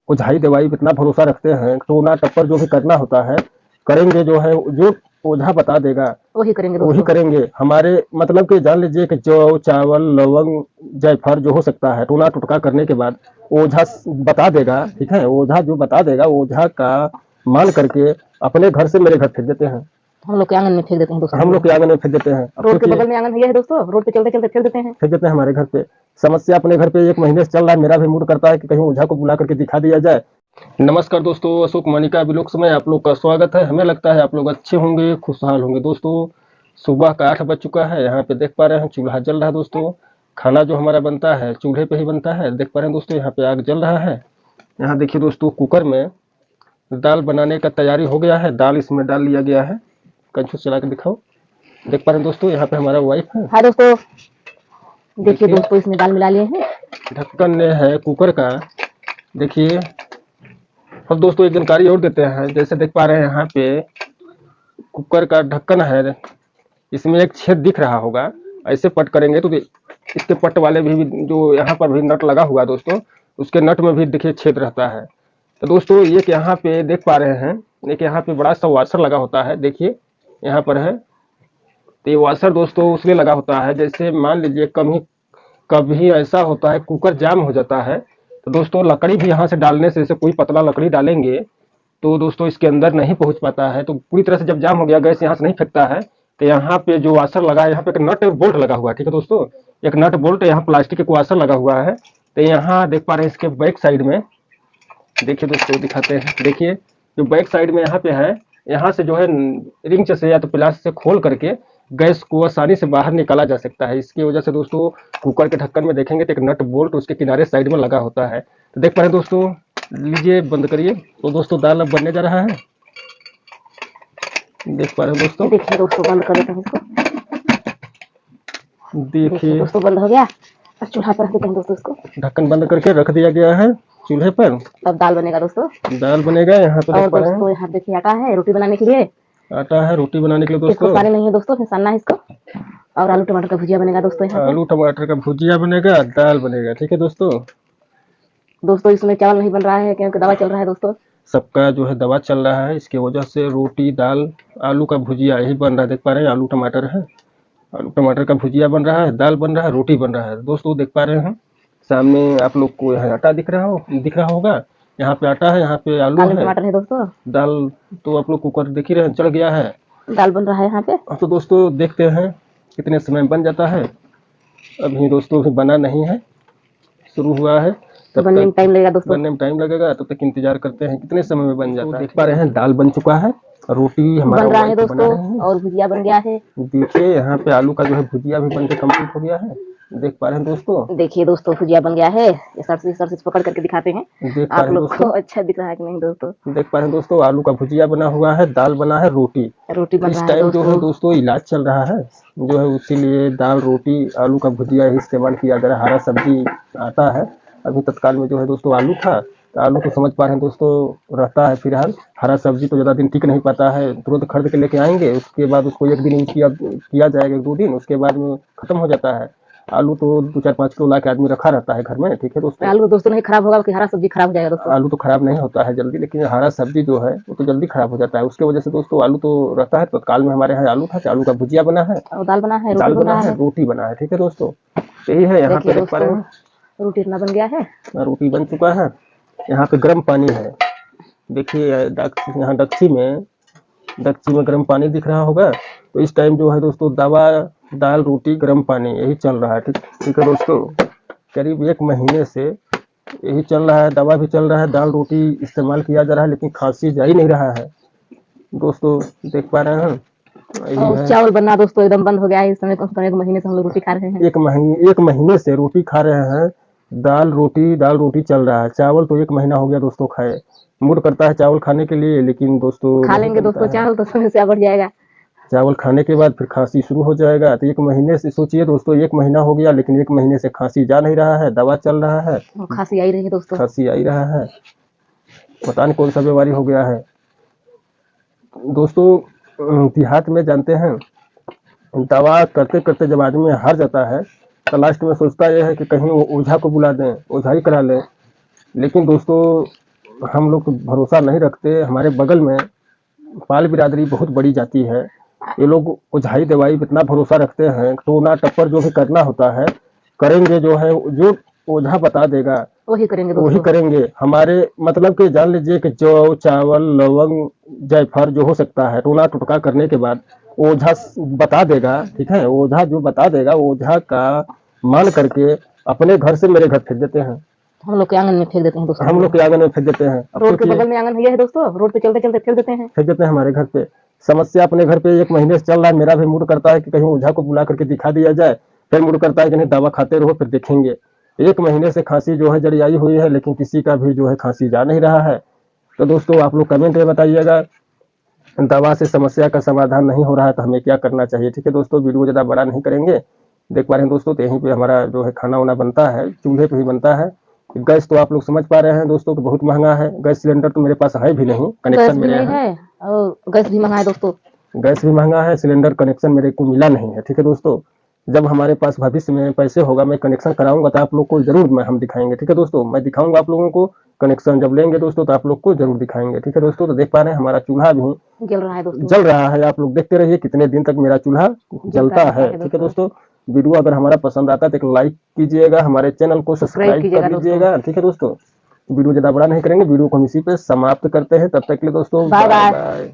ओझाई दवाई पे इतना भरोसा रखते हैं, टोना टप्पर जो भी करना होता है करेंगे, जो है जो ओझा बता देगा वही करेंगे वही दोस्तों। करेंगे। हमारे मतलब कि जान लीजिए कि जौ चावल लवंग जायफल जो हो सकता है टोना टुटका करने के बाद ओझा बता देगा, ठीक है। ओझा जो बता देगा ओझा का मान करके अपने घर से मेरे घर फेंक देते हैं, हम लोग के आंगन में फेंक देते हैं दोस्तों। हम लोग के आंगन में फेंक देते हैं। अब रोड के सोचिए, बगल में आंगन है दोस्तों, रोड पे चलते चलते फेंक देते हैं। फेंक देते हैं हमारे घर पे। समस्या अपने घर पे 1 महीने से चल रहा है, मेरा भी मूड करता है कि कहीं ओझा को बुला करके दिखा दिया जाए। नमस्कार दोस्तों, अशोक मनिका व्लॉग्स में आप लोग का स्वागत है। हमें लगता है आप लोग अच्छे होंगे, खुशहाल होंगे। दोस्तों सुबह का 8 बज चुका है, यहाँ पे देख पा रहे हैं चूल्हा जल रहा है। दोस्तों खाना जो हमारा बनता है चूल्हे पे ही बनता है, देख पा रहे हैं दोस्तों यहाँ पे आग जल रहा है। यहाँ देखिए दोस्तों कुकर में दाल बनाने का तैयारी हो गया है, दाल इसमें डाल लिया गया है। कंचू चला के दिखाओ, देख पा रहे हैं दोस्तों यहाँ पे हमारा वाइफ है। हाँ दोस्तों, देखिए दोस्तों इसमें दाल मिला लिए हैं। ढक्कन है कुकर का, देखिए। अब दोस्तों एक जानकारी और देते हैं, जैसे देख पा रहे हैं यहाँ पे कुकर का ढक्कन है, इसमें एक छेद दिख रहा होगा। ऐसे पट करेंगे तो इसके पट वाले भी जो यहाँ पर भी नट लगा हुआ है दोस्तों, उसके नट में भी देखिए छेद रहता है। तो दोस्तों एक यहाँ पे देख पा रहे हैं, एक यहाँ पे बड़ा सा वाशर लगा होता है, देखिए यहाँ पर है। तो ये वाशर दोस्तों उसलिए लगा होता है, जैसे मान लीजिए कभी कभी ऐसा होता है कुकर जाम हो जाता है, तो दोस्तों लकड़ी भी यहाँ से डालने से, जैसे कोई पतला लकड़ी डालेंगे तो दोस्तों इसके अंदर नहीं पहुंच पाता है। तो पूरी तरह से जब जाम हो गया, गैस यहाँ से नहीं फेंकता है, तो यहाँ पे जो वाशर लगा है, यहाँ पे एक नट बोल्ट लगा हुआ है, ठीक है दोस्तों। एक नट बोल्ट यहाँ प्लास्टिक के वाशर लगा हुआ है। तो यहाँ देख पा रहे हैं इसके बैक साइड में, देखिए दोस्तों दिखाते हैं, देखिए जो बैक साइड में यहाँ पे है, यहाँ से जो है रिंच से या तो प्लास से खोल करके गैस को आसानी से बाहर निकाला जा सकता है। इसकी वजह से दोस्तों कुकर के ढक्कन में देखेंगे तो एक नट बोल्ट उसके किनारे साइड में लगा होता है। तो देख पा रहे हैं दोस्तों, लीजिए बंद करिए। तो दोस्तों दाल अब बनने जा रहा है, देख पा रहे हैं दोस्तों। देखिए दोस्तों बंद कर देते हैं इसको। देखिए दोस्तों बंद हो गया, अब चूल्हा पर रख देते हैं दोस्तों इसको। ढक्कन बंद करके रख दिया गया है चूल्हे पर। तब दाल बनेगा दोस्तों। दाल बनेगा यहाँ पे, और देख पा रहे हैं दोस्तों यहाँ देखिए आटा है रोटी बनाने के लिए। आटा है रोटी बनाने के लिए इसको दोस्तों। साने नहीं है दोस्तों, फिर सानना है इसको। और आलू टमाटर का भुजिया बनेगा दोस्तों यहाँ पे। आलू टमाटर का भुजिया बनेगा, दाल बनेगा, ठीक है दोस्तों। दोस्तों इसमें चावल नहीं बन रहा है क्योंकि दवा चल रहा है दोस्तों। सबका जो है दवा चल रहा है, इसकी वजह से रोटी दाल आलू का भुजिया यही बन रहा है। देख पा रहे हैं आलू टमाटर है, आलू टमाटर का भुजिया बन रहा है, दाल बन रहा है, रोटी बन रहा है। दोस्तों देख पा रहे हैं सामने आप लोग को यहाँ आटा दिख रहा होगा। यहाँ पे आटा है, यहाँ पे आलू है, टमाटर है दोस्तों। दाल तो आप लोग कुकर देख ही रहे हैं चढ़ गया है, दाल बन रहा है यहाँ पे। अब तो दोस्तों देखते हैं कितने समय बन जाता है। अभी दोस्तों अभी बना नहीं है, शुरू हुआ है, तो बनने में टाइम लगेगा दोस्तों। बनने में टाइम लगेगा, तब तक इंतजार करते हैं कितने समय में बन जाता है। देख पा रहे हैं दाल बन चुका है, रोटी हमारा बन रहा है दोस्तों, और भुजिया बन गया है। देखिए यहाँ पे आलू का जो है भुजिया भी बनके कंप्लीट हो गया है, देख पा रहे हैं दोस्तों। देखिए दोस्तों भुजिया बन गया है, ये सर से पकड़ करके दिखाते हैं देख पा आप रहे हैं लोग को दोस्तों, अच्छा दिख रहा है कि नहीं दोस्तों। देख पा रहे हैं दोस्तों आलू का भुजिया बना हुआ है, दाल बना है, रोटी बन इस रहा है टाइम जो है दोस्तों। दोस्तों इलाज चल रहा है जो है, उसीलिए दाल रोटी आलू का भुजिया ही इस्तेमाल किया जा रहा है। हरा सब्जी आता है अभी तत्काल में जो है दोस्तों आलू था, तो आलू तो समझ पा रहे हैं दोस्तों रहता है फिलहाल। हरा सब्जी तो ज़्यादा दिन टिक नहीं पाता है, तुरंत खरीद के लेके आएंगे, उसके बाद उसको 1 दिन किया जाएगा, 1-2 दिन, उसके बाद में खत्म हो जाता है। आलू तो 2-4-5 किलो ला के आदमी रखा रहता है घर में, ठीक है दोस्तों। आलू दोस्तों नहीं खराब होगा कि हरा सब्जी खराब हो जाएगा दोस्तों। आलू तो खराब नहीं होता है जल्दी, लेकिन हरा सब्जी जो है वो तो जल्दी खराब हो जाता है, उसके वजह से दोस्तों आलू तो रहता है। तत्काल में हमारे यहाँ आलू था, आलू का भुजिया बना है, और दाल बना है, दाल बना है, रोटी बना है, ठीक है दोस्तों। यही है यहाँ पे देख पा रहे हैं, रोटी इतना बन गया है, रोटी बन चुका है। यहाँ पे गर्म पानी है, देखिए यहाँ डेगची में गर्म पानी दिख रहा होगा। तो इस टाइम जो है दोस्तों दवा दाल रोटी गर्म पानी यही चल रहा है, ठीक है दोस्तों। करीब 1 महीने से यही चल रहा है, दवा भी चल रहा है, दाल रोटी इस्तेमाल किया जा रहा है, लेकिन खांसी जा ही नहीं रहा है दोस्तों, देख पा रहे हैं। और चावल बनना दोस्तों एकदम बंद हो गया है इस समय। कम से कम 1 महीने से हम लोग रोटी खा रहे हैं। 1 महीने से रोटी खा रहे हैं, दाल रोटी चल रहा है। चावल तो 1 महीना हो गया दोस्तों खाए, मूड करता है चावल खाने के लिए, लेकिन दोस्तों खा लेंगे दोस्तों चावल तो समस्या बढ़ जाएगा। चावल खाने के बाद फिर खांसी शुरू हो जाएगा। तो 1 महीने से सोचिए दोस्तों, 1 महीना हो गया, लेकिन 1 महीने से खांसी जा नहीं रहा है, दवा चल रहा है, खांसी आई रही है दोस्तों, खांसी आई रहा है, पता नहीं कौन सा बीमारी हो गया है दोस्तों। देहात में जानते हैं दवा करते करते जब आदमी हार जाता है तो लास्ट में सोचता यह है कि कहीं ओझा को बुला दें, ओझाई करा लें। लेकिन दोस्तों हम लोग भरोसा नहीं रखते। हमारे बगल में पाल बिरादरी बहुत बड़ी जाति है, ये लोग ओझाई दवाई पे इतना भरोसा रखते हैं, टोना टप्पर जो भी करना होता है करेंगे, जो है जो ओझा बता देगा वही करेंगे वही दोस्तों। करेंगे। हमारे मतलब कि जान लीजिए कि जौ चावल लवंग जायफल जो हो सकता है टोना टुटका करने के बाद ओझा बता देगा, ठीक है। ओझा जो बता देगा ओझा का मान करके अपने घर से मेरे घर फेंक देते हैं, हम लोग के आंगन में फेंक देते हैं दोस्तों। हम लोग के आंगन में फेंक देते हैं। अब रोड के सोचिए, बगल में आंगन है दोस्तों, रोड पे चलते चलते फेंक देते हैं। फेंक देते हैं हमारे घर पे। समस्या अपने घर पे 1 महीने से चल रहा है। मेरा भी मूड करता है कि कहीं ओझा को बुला करके दिखा दिया जाए, फिर मूड करता है कि नहीं दवा खाते रहो फिर देखेंगे। 1 महीने से खांसी जो है जड़ियाई हुई है, लेकिन किसी का भी जो है खांसी जा नहीं रहा है। तो दोस्तों आप लोग कमेंट में बताइएगा, दवा से समस्या का समाधान नहीं हो रहा है तो हमें क्या करना चाहिए। ठीक है दोस्तों, वीडियो ज़्यादा बड़ा नहीं करेंगे। देख पा रहे हैं दोस्तों, तो यहीं पे हमारा जो है खाना वाना बनता है, चूल्हे पे ही बनता है। गैस तो आप लोग समझ पा रहे हैं दोस्तों कि बहुत महंगा है। गैस सिलेंडर तो मेरे पास है भी नहीं, गैस कनेक्शन भी मेरे नहीं यहाँ है और गैस भी मंगाए दोस्तों। गैस भी महंगा है, सिलेंडर कनेक्शन मेरे को मिला नहीं है। ठीक है दोस्तों, जब हमारे पास भविष्य में पैसे होगा मैं कनेक्शन कराऊंगा तो आप लोग को जरूर हम दिखाएंगे। ठीक है दोस्तों, मैं दिखाऊंगा आप लोगों को कनेक्शन जब लेंगे दोस्तों तो आप लोग को जरूर दिखाएंगे। ठीक है दोस्तों, तो देख पा रहे हैं हमारा चूल्हा भी जल रहा है दोस्तों। जल रहा है। आप लोग देखते रहिए कितने दिन तक मेरा चूल्हा जलता है। ठीक है दोस्तों, वीडियो अगर हमारा पसंद आता है तो एक लाइक कीजिएगा, हमारे चैनल को सब्सक्राइब कर लीजिएगा। ठीक है दोस्तों, वीडियो ज़्यादा बड़ा नहीं करेंगे, वीडियो को हम इसी पे समाप्त करते हैं। तब तक के लिए दोस्तों बाय बाय। बाय।